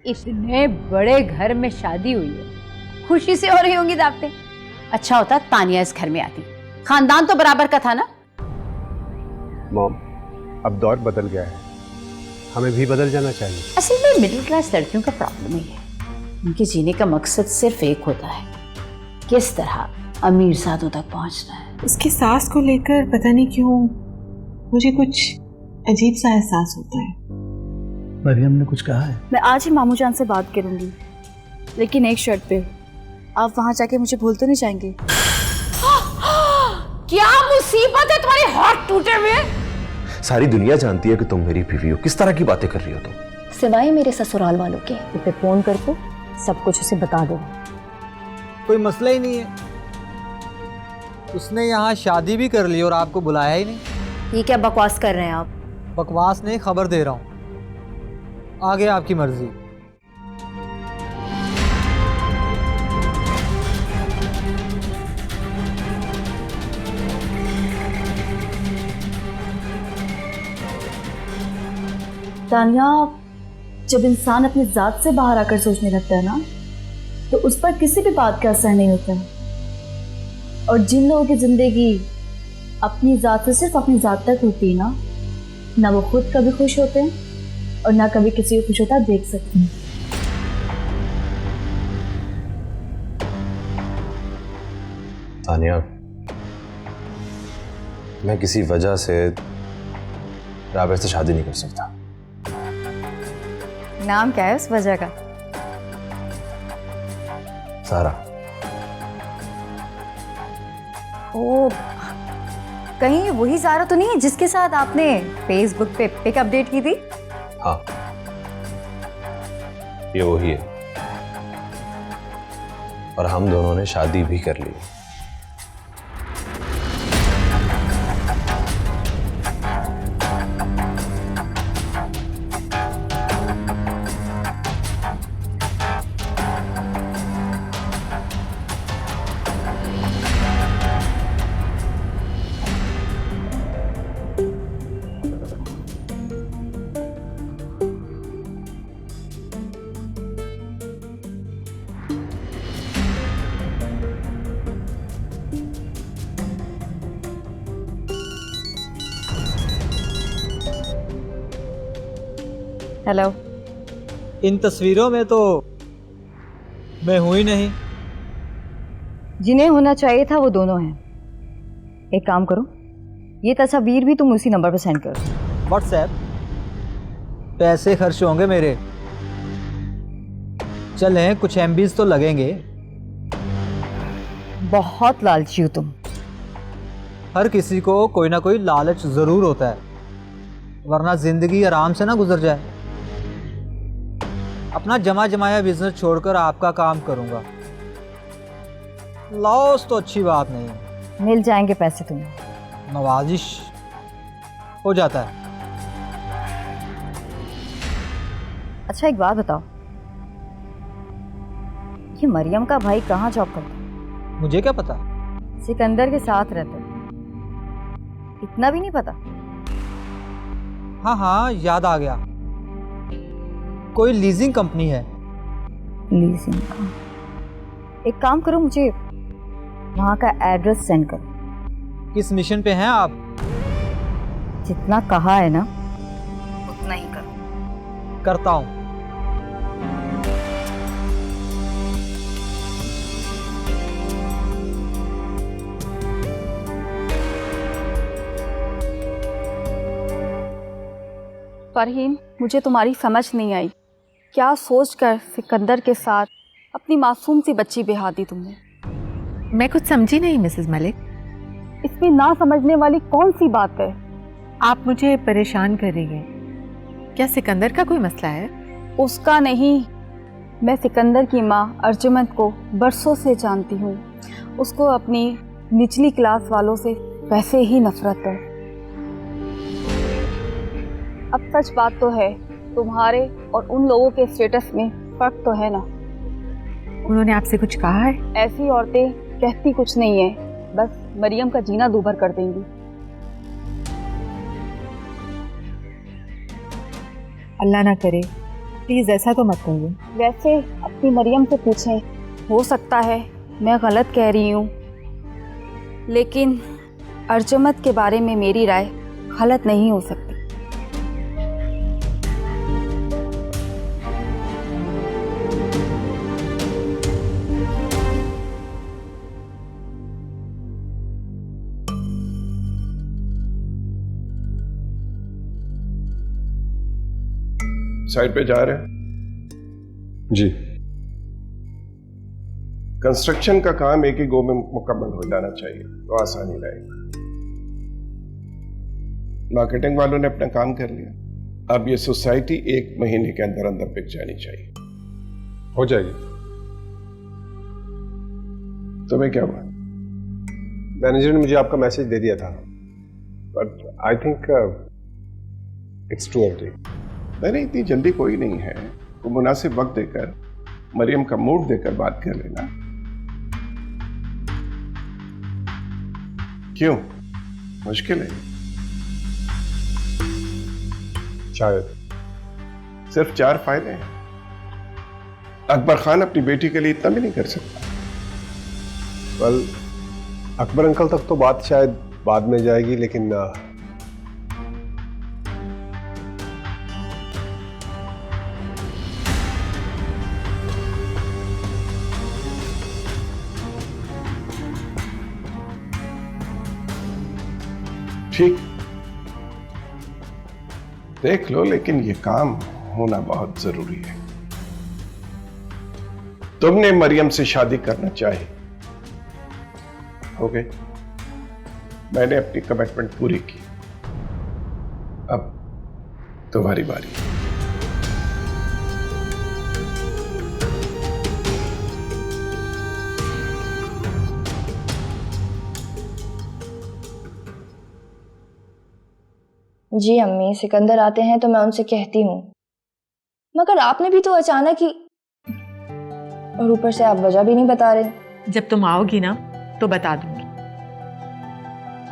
इतने बड़े घर में शादी हुई है, खुशी से हो रही होंगी दावतें। अच्छा होता तानिया इस घर में आती, खानदान तो बराबर का था ना। मॉम, अब दौर बदल गया है, हमें भी बदल जाना चाहिए। असल में मिडिल क्लास लड़कियों का प्रॉब्लम ही है, उनके जीने का मकसद सिर्फ एक होता है, किस तरह अमीरजादों तक पहुंचना है। उसकी सास को लेकर पता नहीं क्यों मुझे कुछ अजीब सा एहसास होता है। मरियम ने कुछ कहा है? मैं आज ही मामू जान से बात करूंगी, लेकिन एक शर्त पे, आप वहां जाके मुझे भूल तो नहीं जाएंगे? क्या मुसीबत है तुम्हारे हाथ टूटे हुए? सारी दुनिया जानती है कि तुम मेरी बीवी हो, किस तरह की बातें कर रही हो तुम? सिवाय मेरे ससुराल वालों के, उसे फोन करके सब कुछ उसे बता दो। कोई मसला ही नहीं है, उसने यहाँ शादी भी कर ली और आपको बुलाया ही नहीं। ये क्या बकवास कर रहे हैं आप? बकवास नहीं, खबर दे रहा हूँ, आगे आपकी मर्जी। तानिया, जब इंसान अपनी जात से बाहर आकर सोचने लगता है ना, तो उस पर किसी भी बात का असर नहीं होता है। और जिन लोगों की जिंदगी अपनी जात से सिर्फ अपनी जात तक होती है ना वो खुद कभी खुश होते हैं और ना कभी किसी को खुश होता देख सकते हैं। तानिया, मैं किसी वजह से राबिया से शादी नहीं कर सकता। नाम क्या है उस वजह का? सारा। ओ, कहीं वही सारा तो नहीं है जिसके साथ आपने फेसबुक पे पिक अपडेट की थी? हाँ, ये वही है, और हम दोनों ने शादी भी कर ली। हेलो। इन तस्वीरों में तो मैं हूं ही नहीं। जिन्हें होना चाहिए था वो दोनों हैं। एक काम करो, ये तस्वीर भी तुम उसी नंबर पर सेंड करो। व्हाट्सएप? पैसे खर्च होंगे मेरे, चलें कुछ MBs तो लगेंगे। बहुत लालची हो तुम। हर किसी को कोई ना कोई लालच जरूर होता है, वरना जिंदगी आराम से ना गुजर जाए। अपना जमा जमाया बिजनेस छोड़कर आपका काम करूंगा, लॉस तो अच्छी बात नहीं है। मिल जाएंगे पैसे तुम्हें। नवाजिश हो जाता है। अच्छा एक बात बताओ, ये मरियम का भाई कहाँ जॉब करता है? मुझे क्या पता? सिकंदर के साथ रहता है, इतना भी नहीं पता? हाँ, याद आ गया, कोई लीजिंग कंपनी है। लीजिंग का? एक काम करो, मुझे वहाँ का एड्रेस सेंड करो। किस मिशन पे हैं आप? जितना कहा है ना उतना ही करो। करता हूँ। फरहीन, मुझे तुम्हारी समझ नहीं आई, क्या सोचकर सिकंदर के साथ अपनी मासूम सी बच्ची ब्याह दी तुमने? मैं कुछ समझी नहीं मिसेस मलिक। इसमें ना समझने वाली कौन सी बात है? आप मुझे परेशान कर रही हैं। क्या सिकंदर का कोई मसला है? उसका नहीं, मैं सिकंदर की माँ अर्जुमंद को बरसों से जानती हूँ। उसको अपनी निचली क्लास वालों से वैसे ही नफरत है। अब सच बात तो है, तुम्हारे और उन लोगों के स्टेटस में फर्क तो है ना। उन्होंने आपसे कुछ कहा है? ऐसी औरतें कहती कुछ नहीं है, बस मरियम का जीना दूभर कर देंगी। अल्लाह ना करे, प्लीज़ ऐसा तो मत करिए। वैसे अपनी मरियम से पूछें, हो सकता है मैं गलत कह रही हूँ, लेकिन अर्जमत के बारे में मेरी राय गलत नहीं हो सकती। साइड पे जा रहे हैं? जी। कंस्ट्रक्शन का काम एक ही गो में मुकम्मल हो जाना चाहिए तो आसानी रहेगा। मार्केटिंग वालों ने अपना काम कर लिया, अब ये सोसाइटी 1 महीने के अंदर अंदर बिक जानी चाहिए। हो जाएगी। तुम्हें क्या हुआ? मैनेजर ने मुझे आपका मैसेज दे दिया था, but I think it's too early. नहीं, इतनी जल्दी कोई नहीं है, तो मुनासिब वक्त देकर, मरियम का मूड देकर बात कर लेना। क्यों, मुश्किल है? शायद। सिर्फ 4 फायदे हैं। अकबर खान अपनी बेटी के लिए इतना भी नहीं कर सकता। वेल, अकबर अंकल तक तो बात शायद बाद में जाएगी, लेकिन ठीक, देख लो, लेकिन ये काम होना बहुत जरूरी है। तुमने मरियम से शादी करना चाहिए, ओके? मैंने अपनी कमिटमेंट पूरी की, अब तुम्हारी बारी। जी अम्मी, सिकंदर आते हैं तो मैं उनसे कहती हूँ, मगर आपने भी तो अचानक ही, और ऊपर से आप वजह भी नहीं बता रहे। जब तुम आओगी ना तो बता दूंगी,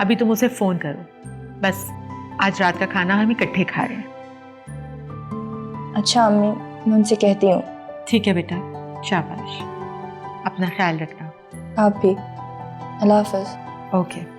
अभी तुम उसे फोन करो। बस आज रात का खाना हम इकट्ठे खा रहे हैं। अच्छा अम्मी, मैं उनसे कहती हूँ। ठीक है बेटा, शाबाश, अपना ख्याल रखना। आप भी। अल्लाह हाफिज। ओके।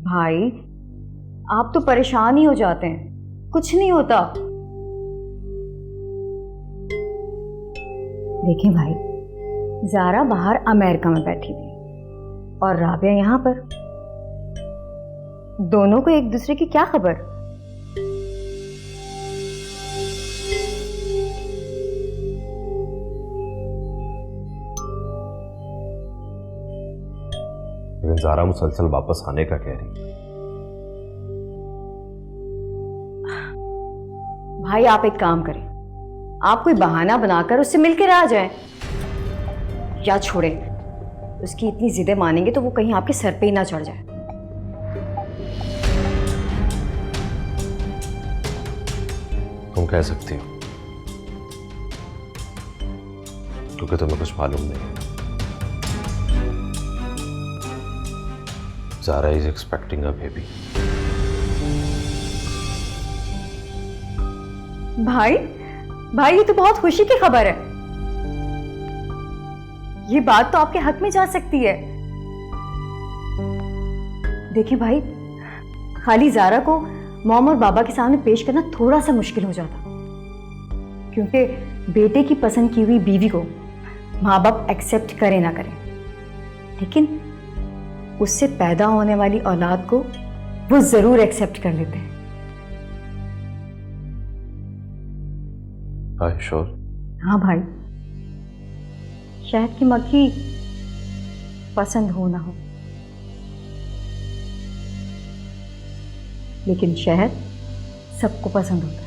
भाई, आप तो परेशान ही हो जाते हैं, कुछ नहीं होता। देखिए भाई, ज़ारा बाहर अमेरिका में बैठी थी और राबिया यहाँ पर, दोनों को एक दूसरे की क्या खबर? लेकिन ज़ारा मुसलसल वापस आने का कह रही है। भाई आप एक काम करें, आप कोई बहाना बनाकर उससे मिलकर आ जाएं, या छोड़ें, उसकी इतनी जिद्दें मानेंगे तो वो कहीं आपके सर पे ही ना चढ़ जाए। तुम कह सकती हो, क्योंकि तुम्हें कुछ मालूम नहीं। Zaara is expecting a baby. भाई, ये तो बहुत खुशी की खबर है। ये बात तो आपके हक में जा सकती है। देखिए भाई, खाली ज़ारा को मॉम और बाबा के सामने पेश करना थोड़ा सा मुश्किल हो जाता, क्योंकि बेटे की पसंद की हुई बीवी को माँ बाप एक्सेप्ट करे ना करें, लेकिन उससे पैदा होने वाली औलाद को वो जरूर एक्सेप्ट कर लेते हैं। श्योर? हाँ भाई, शहद की मक्खी पसंद हो ना हो, लेकिन शहद सबको पसंद होता है।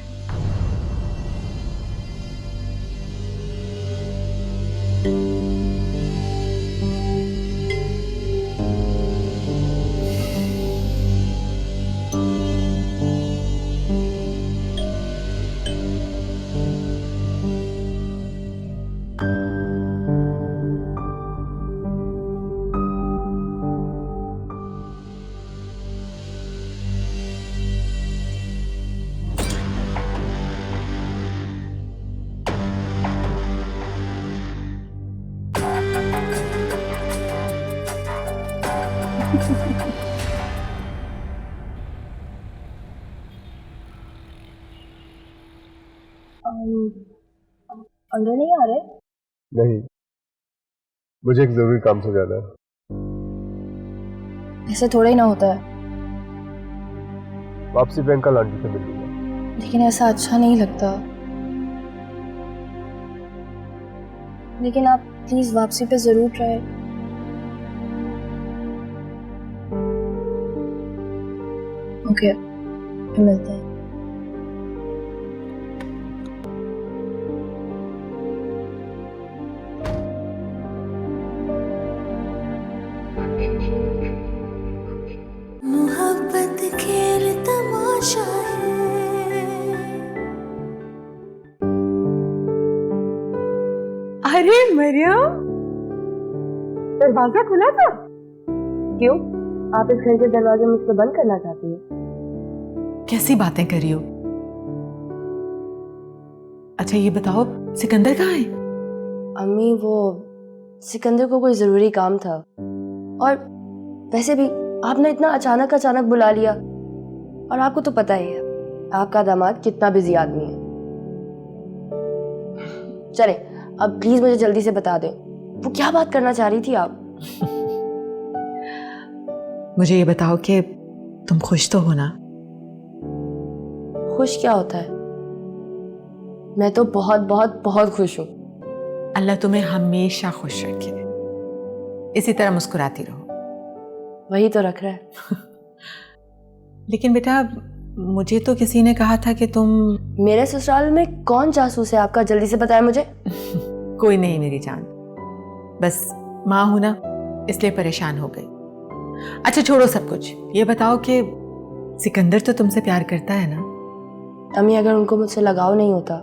अंदर नहीं आ रहे? नहीं, मुझे एक जरूरी काम से जाना है। ऐसे थोड़ा ही ना होता है। वापसी बैंक का आंटी से मिल लूंगा। लेकिन ऐसा अच्छा नहीं लगता। लेकिन आप प्लीज वापसी पे जरूर ट्राई। ओके, फिर मिलते हैं। मोहब्बत खेल तमाशा है। अरे मरियम, दरवाजा खुला था? क्यों? आप इस घर के दरवाजे मुझसे बंद करना चाहती हैं? कैसी बातें कर रही हो? अच्छा ये बताओ, सिकंदर कहाँ है? अम्मी, वो सिकंदर को कोई जरूरी काम था, और वैसे भी आपने इतना अचानक अचानक बुला लिया, और आपको तो पता ही है आपका दामाद कितना बिजी आदमी है। चले, अब प्लीज मुझे जल्दी से बता दें, वो क्या बात करना चाह रही थी आप? मुझे ये बताओ कि तुम खुश तो हो ना? खुश क्या होता है? मैं तो बहुत बहुत बहुत खुश हूँ। अल्लाह तुम्हें हमेशा खुश रखे, इसी तरह मुस्कुराती रहो। वही तो रख रहा है। लेकिन बेटा, मुझे तो किसी ने कहा था कि तुम... मेरे ससुराल में कौन जासूस है आपका? जल्दी से बताएं मुझे। कोई नहीं मेरी जान, बस माँ हूं ना, इसलिए परेशान हो गई। अच्छा छोड़ो सब कुछ, ये बताओ कि सिकंदर तो तुमसे प्यार करता है ना? अम्मी, अगर उनको मुझसे लगाव नहीं होता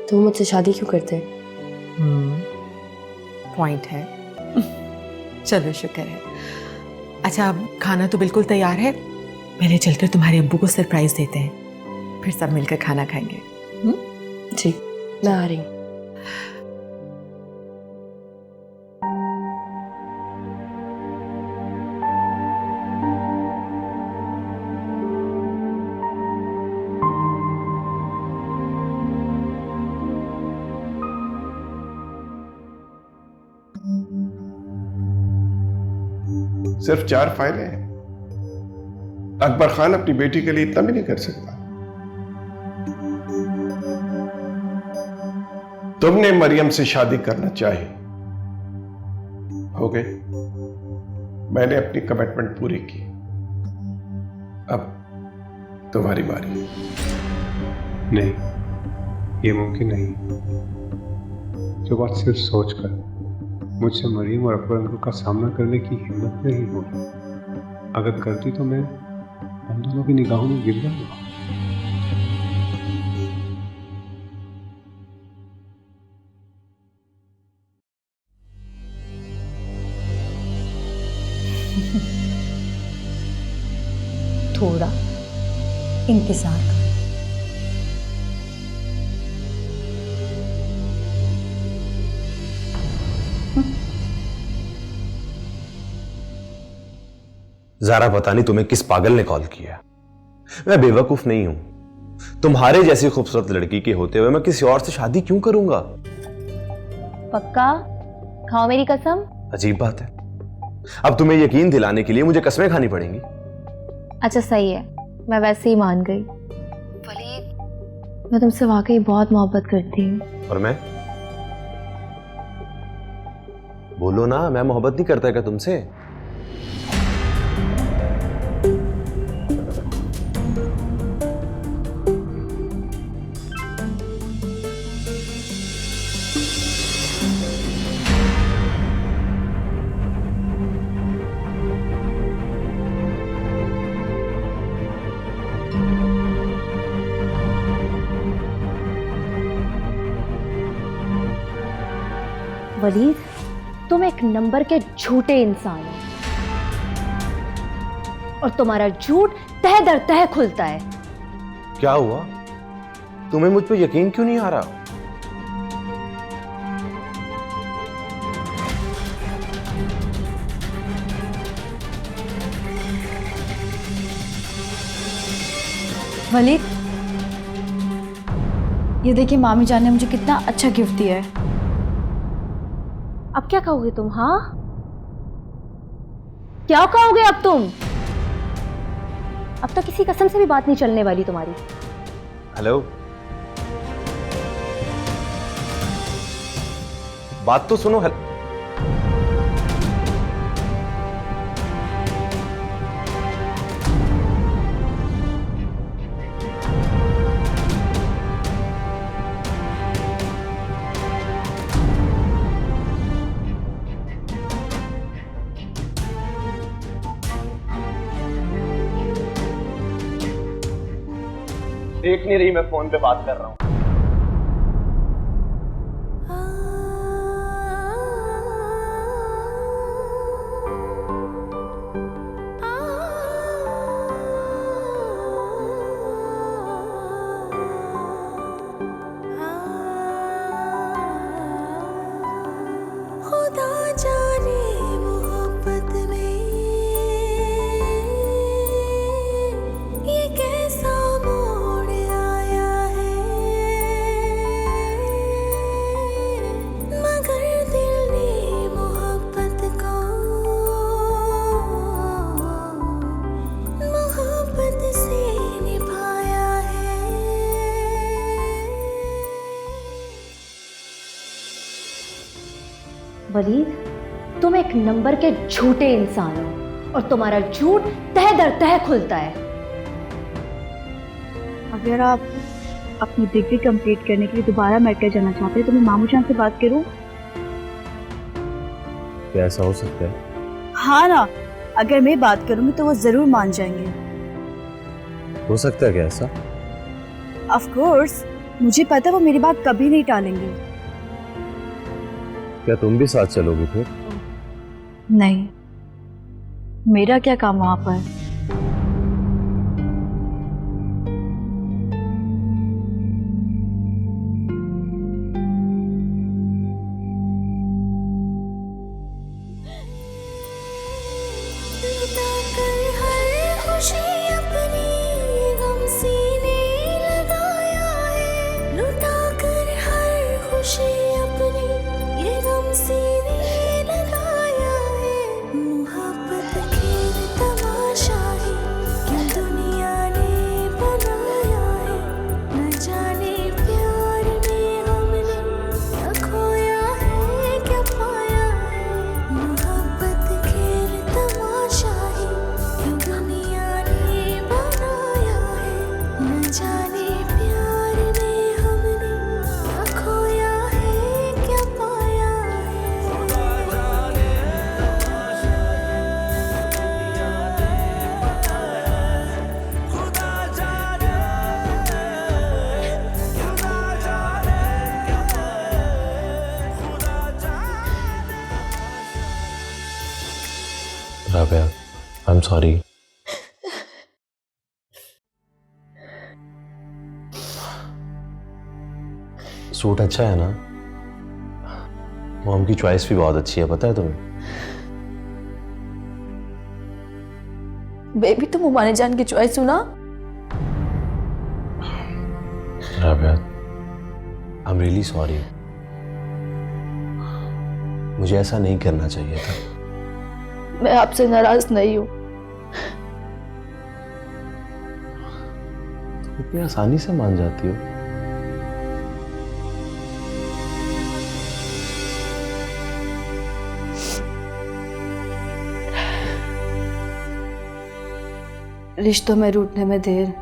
तो वो मुझसे शादी क्यों करते? पॉइंट है। चलो शुक्र है। अच्छा अब खाना तो बिल्कुल तैयार है, पहले चलकर तुम्हारे अब्बू को सरप्राइज देते हैं, फिर सब मिलकर खाना खाएंगे। जी, मैं आ रही हूँ। सिर्फ 4 फाइलें हैं। अकबर खान अपनी बेटी के लिए इतना भी नहीं कर सकता। तुमने मरियम से शादी करना चाही, हो गई। मैंने अपनी कमिटमेंट पूरी की, अब तुम्हारी बारी। नहीं, ये मुमकिन नहीं। जो बात सिर्फ सोचकर मुझसे मरियम और अकबर अंकल का सामना करने की हिम्मत नहीं हो रही, अगर करती तो मैं हम दोनों की निगाहों में गिर जाऊंगा। थोड़ा इंतजार करो। ज़ारा, पता नहीं तुम्हें किस पागल ने कॉल किया। मैं बेवकूफ नहीं हूं। तुम्हारे जैसी खूबसूरत लड़की के होते हुए मैं किसी और से शादी क्यों करूंगा? पक्का? खाओ मेरी कसम। अजीब बात है, अब तुम्हें यकीन दिलाने के लिए मुझे कसमें खानी पड़ेंगी। अच्छा सही है, मैं वैसे ही मान गई। वलीद, मैं तुमसे वाकई बहुत मोहब्बत करती हूँ। और मैं? बोलो ना, मैं मोहब्बत नहीं करता क्या तुमसे? वलीद, तुम एक नंबर के झूठे इंसान हो, और तुम्हारा झूठ तह दर तह खुलता है। क्या हुआ? तुम्हें मुझ पर यकीन क्यों नहीं आ रहा? वलीद, ये देखिए मामी जान ने मुझे कितना अच्छा गिफ्ट दिया है। अब क्या कहोगे तुम? हाँ, क्या कहोगे अब तुम? अब तो किसी कसम से भी बात नहीं चलने वाली तुम्हारी। हेलो, बात तो सुनो। देख नहीं रही, मैं फोन पे बात कर रहा हूँ। खुदा जाने मोहब्बत में ये कैसा मोड़ आया है, मगर दिल ने मोहब्बत को मोहब्बत से निभाया है। वलीद, तुम एक नंबर के झूठे इंसान हो और तुम्हारा झूठ तह दर तह खुलता है। अगर आप अपनी डिग्री कंप्लीट करने के लिए दोबारा मेडिकल जाना चाहते हैं तो मैं मामू जान से बात करूं? क्या ऐसा हो सकता है? हाँ ना, अगर मैं बात करूंगी तो वो जरूर मान जाएंगे। हो सकता है क्या ऐसा? ऑफ कोर्स, मुझे पता है वो मेरी बात कभी नहीं टालेंगे। क्या तुम भी साथ चलोगी फिर? नहीं, मेरा क्या काम वहां पर। लुटा कर हर खुशी अपनी गम सीने लगाया है, लुटा कर हर खुशी अपनी ये गम सीने लगाया है। मोहब्बत खेल तमाशा है, क्यों दुनिया ने बनाया है, न जाने प्यार में हमने क्या खोया है क्या पाया है। मोहब्बत खेल तमाशा है, क्यों दुनिया ने बनाया है, न जाने प्यार में हमने क्या खोया है क्या पाया Rabia, I am sorry. Suit अच्छा है ना? मॉम की चॉइस भी बहुत अच्छी है, पता है तुम्हें? बेबी, तुम उमाने जान की चॉइस सुना? Rabia, I am really sorry. मुझे ऐसा नहीं करना चाहिए था। मैं आपसे नाराज नहीं हूँ। तुम इतनी आसानी से मान जाती हो। रिश्तों में रूठने में देर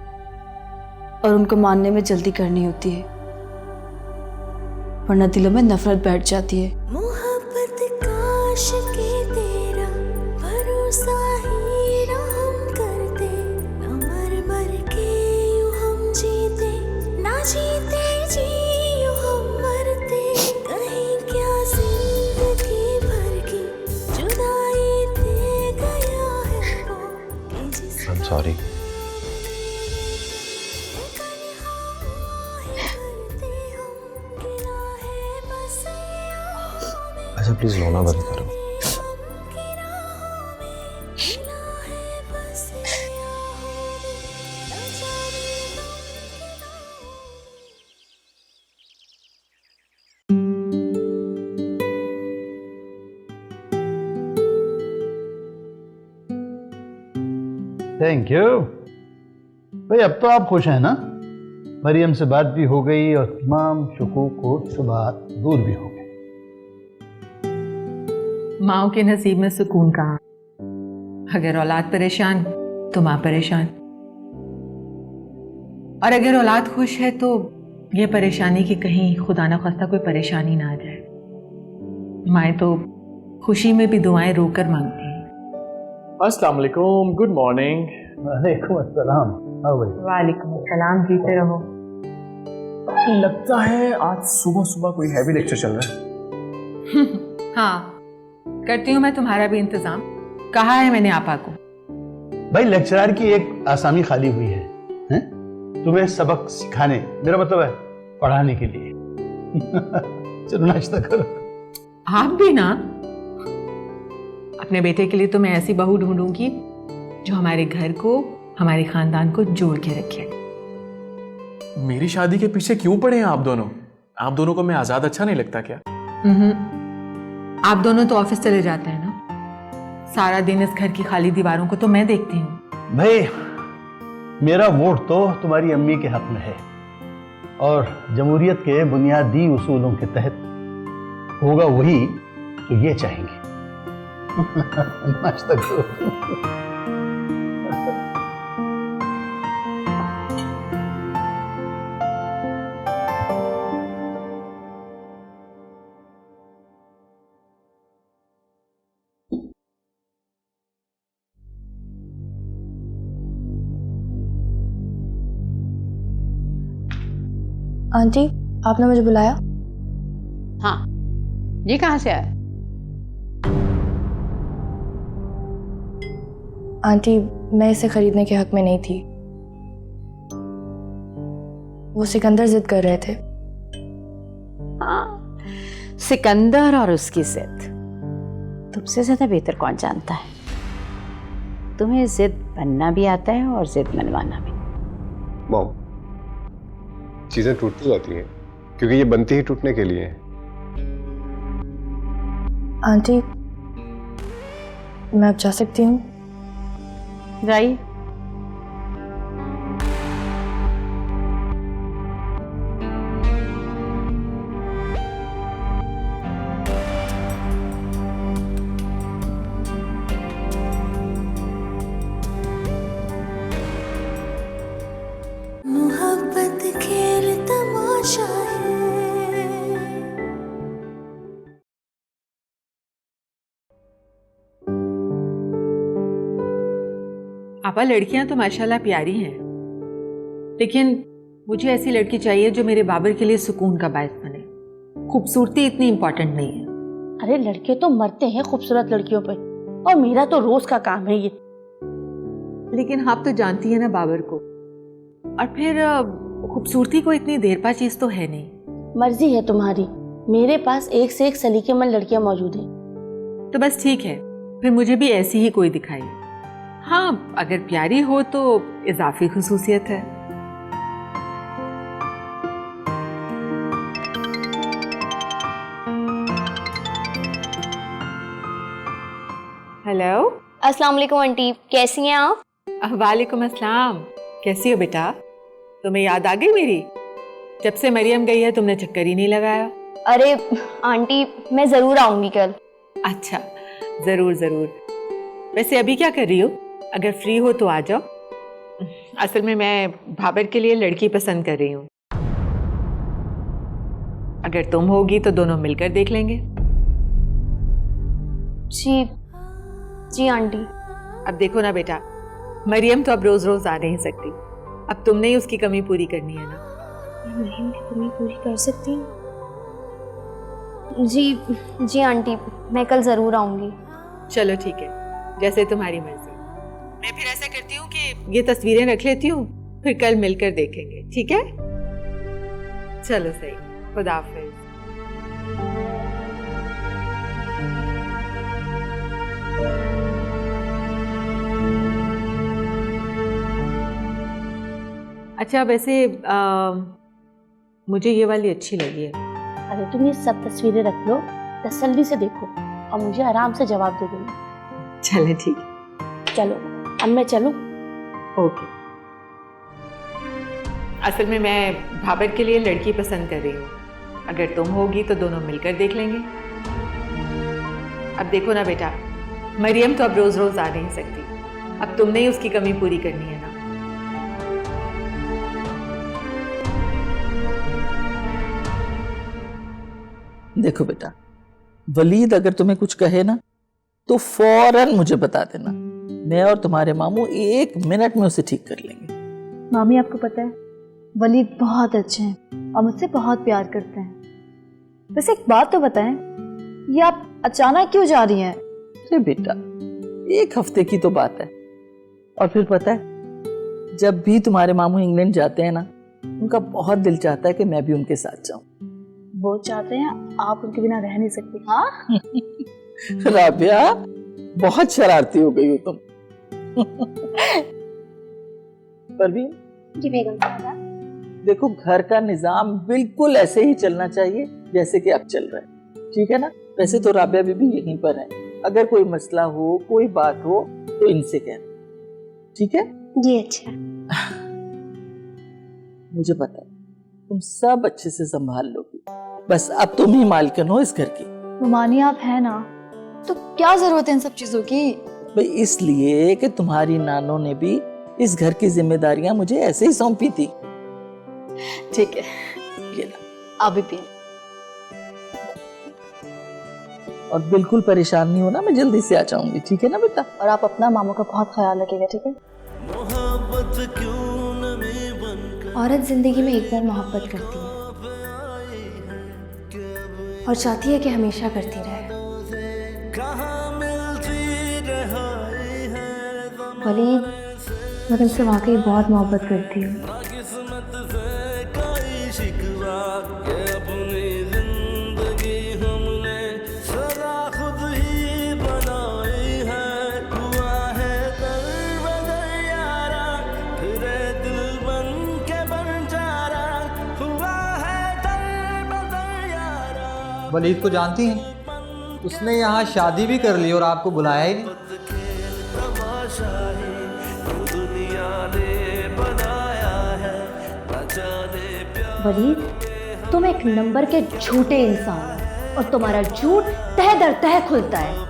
और उनको मानने में जल्दी करनी होती है, वरना दिलों में नफरत बैठ जाती है। मोहब्बत काश के तेरा भरोसा ही ना हम करते, ना मर मर के यूं हम जीते, ना जीते जी यूं हम मरते। कहीं क्या जिंदगी भर की जुदाई दे गया है वो कि जिस आई एम सॉरी। अच्छा प्लीज रोना बंद करो। Thank you. भाई अब तो आप खुश हैं ना? मरियम से बात भी हो गई और तमाम शुकूक और शुबहात दूर भी हो गए। माओ के नसीब में सुकून कहाँ? अगर औलाद परेशान तो माँ परेशान, और अगर औलाद खुश है तो ये परेशानी कि कहीं खुदा न खास्ता कोई परेशानी ना आ जाए। माएँ तो खुशी में भी दुआएं रोकर मांगती हैं। अस्सलाम वालेकुम, गुड मॉर्निंग। वालेकुम अस्सलाम। आओ भाई। वालेकुम अस्सलाम, जीते रहो। लगता है आज सुबह सुबह कोई हैवी लेक्चर चल रहा है। हाँ, करती हूँ मैं तुम्हारा भी इंतजाम। कहा है मैंने आपा को। भाई लेक्चरर की एक आसामी खाली हुई है, हैं? तुम्हें सबक सिखाने, मेरा मतलब है पढ़ाने के लिए। चलो नाश्ता करो। आप भी ना। अपने बेटे के लिए तो मैं ऐसी बहू ढूंढूंगी जो हमारे घर को, हमारे खानदान को जोड़ के रखे। मेरी शादी के पीछे क्यों पड़े हैं आप दोनों? आप दोनों को मैं आजाद अच्छा नहीं लगता क्या? आप दोनों तो ऑफिस चले जाते हैं ना, सारा दिन इस घर की खाली दीवारों को तो मैं देखती हूँ। भाई मेरा वोट तो तुम्हारी अम्मी के हक में है और जमहूरियत के बुनियादी उसूलों के तहत होगा वही तो ये चाहेंगे। नाश्ता करो। आंटी, आपने मुझे बुलाया? हाँ, ये कहाँ से आया? आंटी, मैं इसे खरीदने के हक में नहीं थी। वो सिकंदर जिद कर रहे थे। हाँ, सिकंदर और उसकी जिद तुमसे ज्यादा बेहतर कौन जानता है? तुम्हें जिद बनना भी आता है और जिद मनवाना भी। मॉम, चीजें टूटती जाती हैं क्योंकि ये बनती ही टूटने के लिए है। आंटी, मैं अब जा सकती हूँ? जाइए। मोहब्बत खेल तमाशा है। आपा, लड़कियां तो माशाल्लाह प्यारी हैं, लेकिन मुझे ऐसी लड़की चाहिए जो मेरे बाबर के लिए सुकून का बायस बने। खूबसूरती इतनी इंपॉर्टेंट नहीं है। अरे लड़के तो मरते हैं खूबसूरत लड़कियों पे, और मेरा तो रोज का काम है ये। लेकिन आप तो जानती है ना बाबर को, और फिर खूबसूरती को इतनी देर पा चीज तो है नहीं। मर्जी है तुम्हारी, मेरे पास एक से एक सलीकेमंद लड़कियां मौजूद हैं। तो बस ठीक है, फिर मुझे भी ऐसी ही कोई दिखाइए। हाँ, अगर प्यारी हो तो इजाफी खुसूसियत है। हेलो। अस्सलाम वालेकुम आंटी, कैसी हैं आप? वालेकुम अस्सलाम। कैसी हो बेटा? तुम्हें याद आ गई मेरी? जब से मरियम गई है तुमने चक्कर ही नहीं लगाया। अरे आंटी, मैं जरूर आऊंगी कल। अच्छा, जरूर जरूर। वैसे अभी क्या कर रही हो? अगर फ्री हो तो आ जाओ। असल में मैं भाबर के लिए लड़की पसंद कर रही हूँ। अगर तुम होगी तो दोनों मिलकर देख लेंगे। जी जी आंटी। अब देखो ना बेटा, मरियम तो अब रोज रोज आ नहीं सकती, अब तुमने ही उसकी कमी पूरी करनी है ना। मरियम की कमी पूरी कर सकती हूँ? जी जी आंटी, मैं कल जरूर आऊंगी। चलो ठीक है, जैसे तुम्हारी मर्जी। मैं फिर ऐसा करती हूँ कि ये तस्वीरें रख लेती हूँ, फिर कल मिलकर देखेंगे, ठीक है? चलो सही, खुदा हाफिज। अच्छा, वैसे मुझे ये वाली अच्छी लगी है। अरे तुम ये सब तस्वीरें रख लो, तसल्ली से देखो और मुझे आराम से जवाब दे देना। चले ठीक। चलो, अब मैं चलूं? ओके। असल में मैं भाबर के लिए लड़की पसंद कर रही हूँ, अगर तुम होगी तो दोनों मिलकर देख लेंगे। अब देखो ना बेटा, मरियम तो अब रोज रोज आ नहीं सकती, अब तुमने ही उसकी कमी पूरी करनी है ना। देखो बेटा, वलीद अगर तुम्हें कुछ कहे ना तो फौरन मुझे बता देना, मैं और तुम्हारे मामू 1 मिनट में उसे ठीक कर लेंगे। मामी आपको पता है वलीद बहुत अच्छे हैं और मुझसे बहुत प्यार करते हैं। वैसे एक बात तो बताएं, ये आप अचानक क्यों जा रही हैं? अरे बेटा, 1 हफ्ते की तो बात है। और फिर पता है, जब भी तुम्हारे मामू इंग्लैंड जाते हैं ना, उनका बहुत दिल चाहता है कि मैं भी उनके साथ जाऊं। वो चाहते हैं, आप उनके बिना रह नहीं सकती। हाँ राबिया, बहुत शरारती हो गई हो तुम। परवीन जी बेगम साहबा। देखो, घर का निजाम बिल्कुल ऐसे ही चलना चाहिए जैसे कि अब चल रहा है, ठीक है ना? वैसे तो राबिया भी यहीं पर है, अगर कोई मसला हो, कोई बात हो तो इनसे कहना, ठीक है? जी अच्छा। मुझे पता है तुम सब अच्छे से संभाल लोगी, बस अब तुम ही मालकिन हो इस घर की। रुमानी आप है ना, तो क्या जरूरत है इन सब चीजों की? भाई इसलिए कि तुम्हारी नानों ने भी इस घर की जिम्मेदारियां मुझे ऐसे ही सौंपी थी। ठीक है, ये ला, आप भी पी। और बिल्कुल परेशान नहीं होना, मैं जल्दी से आ जाऊंगी, ठीक है ना बेटा? और आप अपना मामू का बहुत ख्याल रखिएगा, ठीक है? औरत जिंदगी में एक बार मोहब्बत करती है और चाहती है कि हमेशा करती रहे। वलीद, मैं तुमसे वाकई बहुत मोहब्बत करती हूँ। वलीद को जानती हैं? उसने यहाँ शादी भी कर ली और आपको बुलाया ही नहीं। वलीद, तुम एक नंबर के झूठे इंसान हो और तुम्हारा झूठ तह दर तह खुलता है।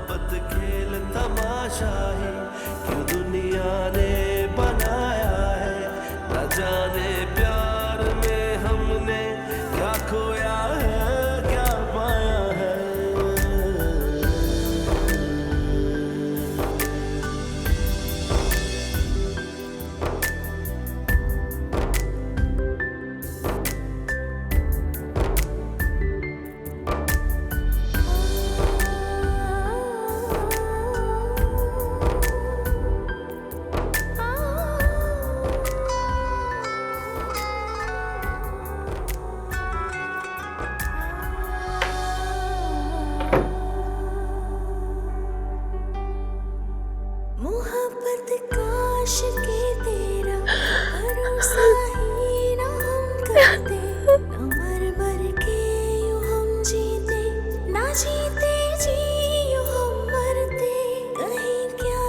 मोहब्बत काश के तेरा भरोसा ही ना हम करते, ना मर मर के यूं हम जीते, ना जीते जी यूं हम मरते, कहीं क्या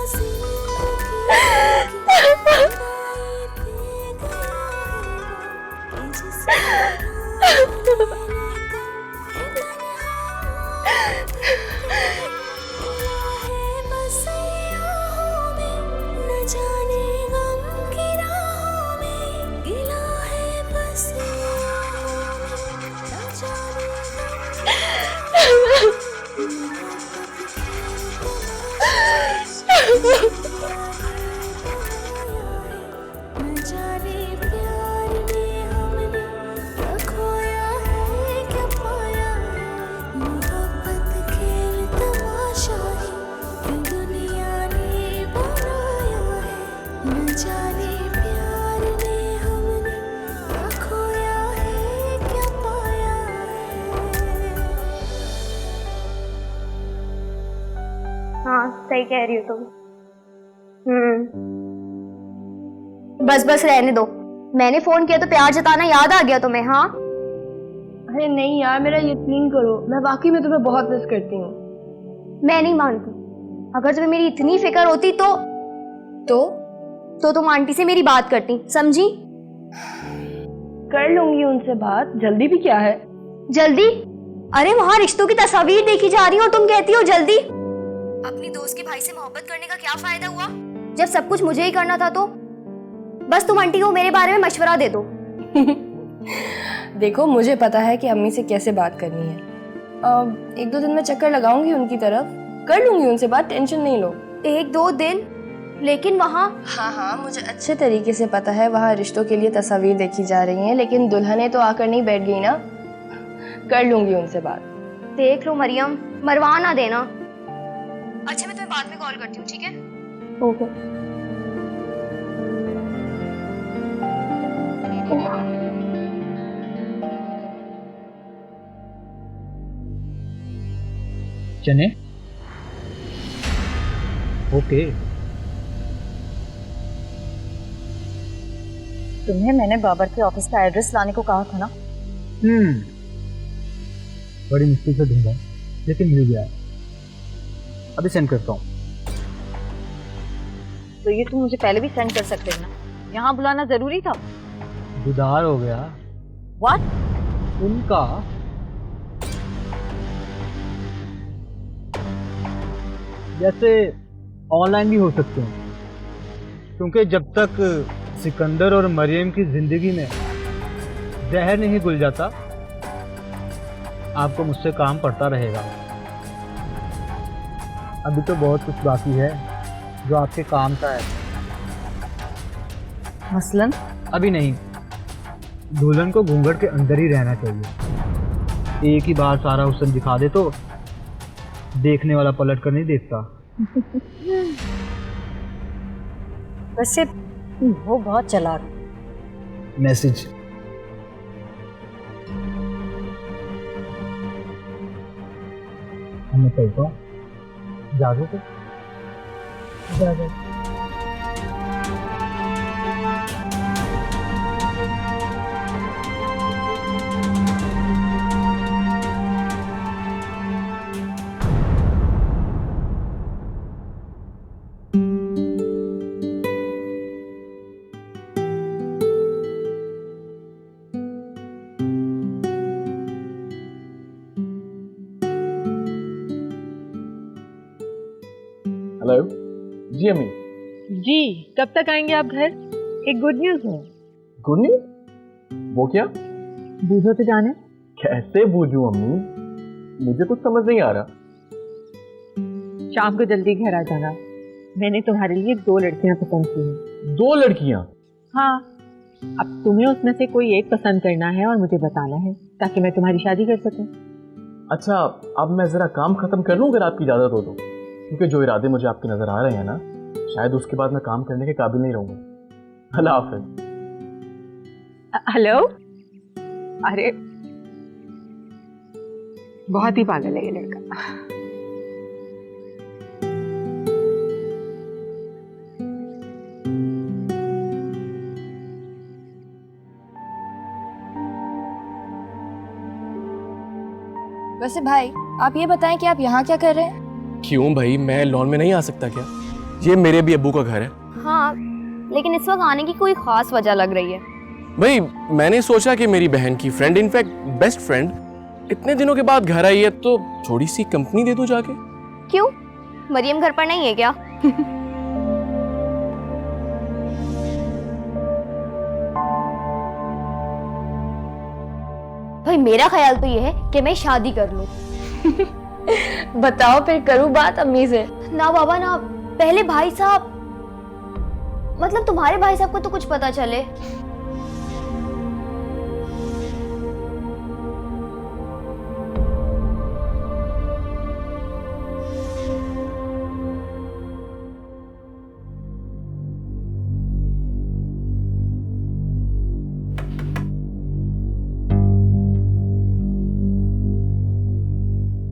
सही कह रही हो तुम। बस बस रहने दो, मैंने फोन किया तो प्यार जताना याद आ गया तुम्हें? हाँ अरे नहीं यार, मेरा यकीन करो, मैं वाकई में तुम्हें बहुत मिस करती हूँ। मैं नहीं मानती, अगर तुम्हें मेरी इतनी फिक्र होती तो तो तुम आंटी से मेरी बात करती, समझी? कर लूंगी उनसे बात, जल्दी भी क्या है? जल्दी? अरे वहां रिश्तों की तस्वीर देखी जा रही हो और तुम कहती हो जल्दी। अपनी दोस्त के भाई से मोहब्बत करने का क्या फायदा हुआ जब सब कुछ मुझे ही करना था? तो बस तुम आंटी को मेरे बारे में मशवरा दे दो। देखो, मुझे पता है कि अम्मी से कैसे बात करनी है। अब 1-2 दिन में चक्कर लगाऊंगी उनकी तरफ, कर लूंगी उनसे बात, टेंशन नहीं लो। 1-2 दिन? लेकिन वहाँ हाँ, मुझे अच्छे तरीके से पता है वहाँ रिश्तों के लिए तस्वीर देखी जा रही हैं, लेकिन दुल्हने तो आकर नहीं बैठ गई ना। कर लूंगी उनसे बात। देख लो मरियम, मरवा ना देना। अच्छा, मैं तुम्हें बाद में कॉल करती हूँ, ठीक है? ओके। चने ओके। तुम्हें मैंने बाबर के ऑफिस का एड्रेस लाने को कहा था ना? बड़ी मुश्किल से ढूंढा, लेकिन मिल गया। अभी सेंड करता हूँ। तो ये तुम मुझे पहले भी सेंड कर सकते हो ना, यहाँ बुलाना जरूरी था? दीदार हो गया। व्हाट? उनका जैसे ऑनलाइन भी हो सकते हैं, क्योंकि जब तक सिकंदर और मरियम की जिंदगी में जहर नहीं घुल जाता, आपको मुझसे काम पड़ता रहेगा। अभी तो बहुत कुछ बाकी है जो आपके काम का है। मसलन? अभी नहीं, दुल्हन को घूंघट के अंदर ही रहना चाहिए। एक ही बार सारा हुस्न दिखा दे तो देखने वाला पलट कर नहीं देखता। वैसे वो बहुत चालाक। मैसेज हमें चलता जागो तो जागो। हेलो जी अम्मी। जी, कब तक आएंगे आप घर? एक गुड न्यूज़ है। Good news? वो क्या? बूझो तो जाने। कैसे बूझूं अम्मी, मुझे कुछ समझ नहीं आ रहा। शाम को जल्दी घर आ जाना, मैंने तुम्हारे लिए 2 लड़कियां पसंद की हैं। 2 लड़कियां? हाँ, अब तुम्हें उसमें से कोई एक पसंद करना है और मुझे बताना है, ताकि मैं तुम्हारी शादी कर सकूं। अच्छा, अब मैं जरा काम खत्म कर लूं अगर आपकी इजाजत हो तो, क्योंकि जो इरादे मुझे आपके नजर आ रहे हैं ना, शायद उसके बाद मैं काम करने के काबिल नहीं रहूंगा। अल्लाह हाफिज। हेलो। अरे बहुत ही पागल है ये लड़का। वैसे भाई, आप ये बताएं कि आप यहाँ क्या कर रहे हैं? क्यों भाई, मैं लॉन में नहीं आ सकता क्या? ये मेरे भी अब्बू का घर है। हाँ, लेकिन इस वक्त आने की कोई खास वजह लग रही है। भाई मैंने सोचा कि मेरी बहन की फ्रेंड, इनफैक्ट बेस्ट फ्रेंड, इतने दिनों के बाद घर आई है तो थोड़ी सी कंपनी दे दूं जाके। क्यों, मरियम घर पर नहीं है क्या? भाई मेरा ख्याल तो ये है कि मैं शादी कर लूं। बताओ फिर करूँ बात अम्मी से? ना बाबा ना, पहले भाई साहब, मतलब तुम्हारे भाई साहब को तो कुछ पता चले।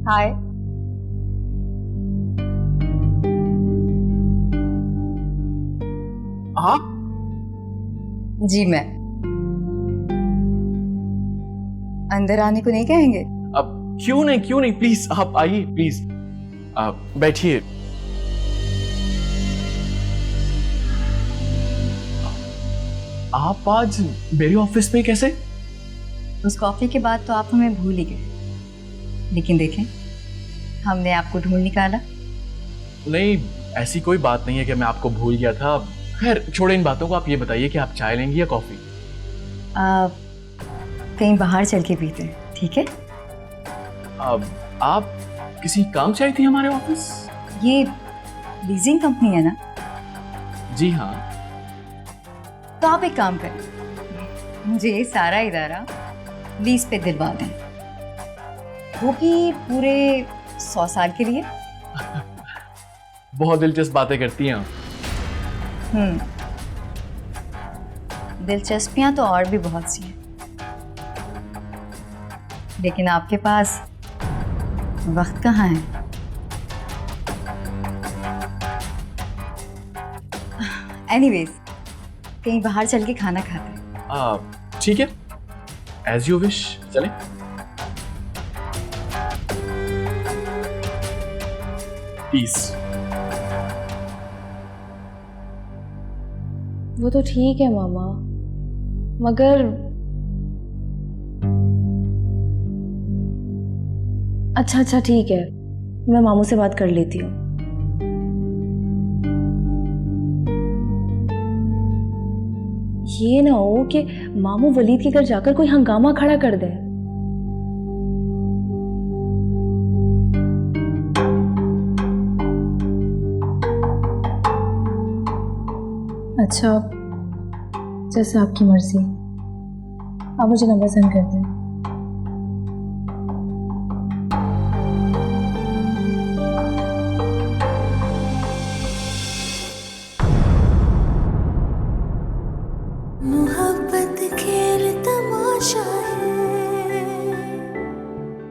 हाय। हाँ जी, मैं अंदर आने को नहीं कहेंगे? अब क्यों नहीं, प्लीज आप आइए, प्लीज आप बैठिए। आप आज मेरे ऑफिस में कैसे? उस कॉफी के बाद तो आप हमें भूल ही गए, लेकिन देखें हमने आपको ढूंढ निकाला। नहीं, ऐसी कोई बात नहीं है कि मैं आपको भूल गया था। खैर छोड़े इन बातों को, आप ये बताइए कि आप चाय लेंगी या कॉफी? कहीं बाहर चल के पीते हैं, ठीक है? आप किसी काम से आई थी हमारे ऑफिस? ये लीजिंग कंपनी है ना? जी हाँ। तो आप एक काम करें, मुझे ये सारा इदारा लीज पे दिलवा दें, वो भी पूरे 100 साल के लिए। बहुत दिलचस्प बातें करती हैं आप। दिलचस्पियां तो और भी बहुत सी हैं, लेकिन आपके पास वक्त कहाँ है? एनीवेज, कहीं बाहर चल के खाना खाते हैं। ठीक है, एज यू विश, चलें। पीस। वो तो ठीक है मामा, मगर अच्छा ठीक है, मैं मामू से बात कर लेती हूँ। ये ना हो कि मामू वलीद के घर जाकर कोई हंगामा खड़ा कर दे। अच्छा, जैसे आपकी मर्जी, आप मुझे नंबर सेंड कर दें।